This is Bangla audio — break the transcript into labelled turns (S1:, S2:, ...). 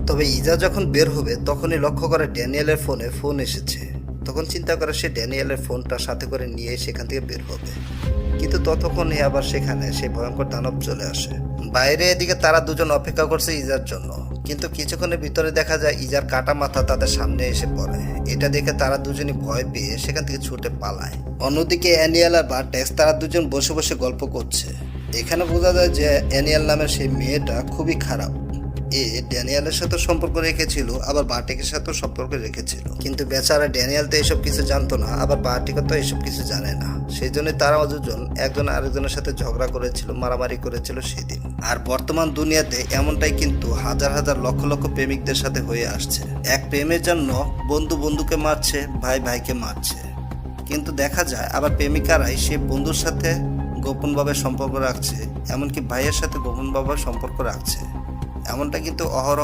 S1: তবে ইজা যখন বের হবে তখনই লক্ষ্য করে ড্যানিয়েলের ফোনে ফোন এসেছে। তখন চিন্তা করে সে ড্যানিয়েলের ফোনটা সাথে করে নিয়ে সেখান থেকে বের হবে, কিন্তু ততক্ষণে আবার সেখানে সেই ভয়ঙ্কর দানব চলে আসে। বাইরে এদিকে তারা দুজন অপেক্ষা করছে ইজার জন্য, কিন্তু কিছুক্ষণের ভিতরে দেখা যায় ইজার কাটা মাথা তাদের সামনে এসে পড়ে। এটা দেখে তারা দুজনই ভয় পেয়ে সেখান থেকে ছুটে পালায়। অন্যদিকে অ্যানিয়াল আর বার্টেক্স তারা দুজন বসে বসে গল্প করছে। এখানে বোঝা যায় যে অ্যানিয়াল নামের সেই মেয়েটা খুবই খারাপ। ড্যানিয়েলের সাথে সম্পর্ক রেখেছিল, আবার বার্টিকের সাথেও সম্পর্ক রেখেছিল, কিন্তু বেচারা ড্যানিয়েল তো এসব কিছু জানতো না, আবার বার্টিকও তো এসব কিছু জানে না। সেই জন্য তারা দুজন একজন আরেকজনের সাথে ঝগড়া করেছিল, মারামারি করেছিল সেদিন। আর বর্তমান দুনিয়াতে এমনটাই কিন্তু হাজার হাজার লক্ষ লক্ষ প্রেমিকদের সাথে হয়ে আসছে। এক প্রেমের জন্য বন্ধু বন্ধুকে মারছে, ভাই ভাইকে মারছে, কিন্তু দেখা যায় আবার প্রেমিকারাই সে বন্ধুর সাথে গোপনভাবে সম্পর্ক রাখছে, এমনকি ভাইয়ের সাথে গোপনভাবে সম্পর্ক রাখছে। এমনটা কিন্তু অহরহ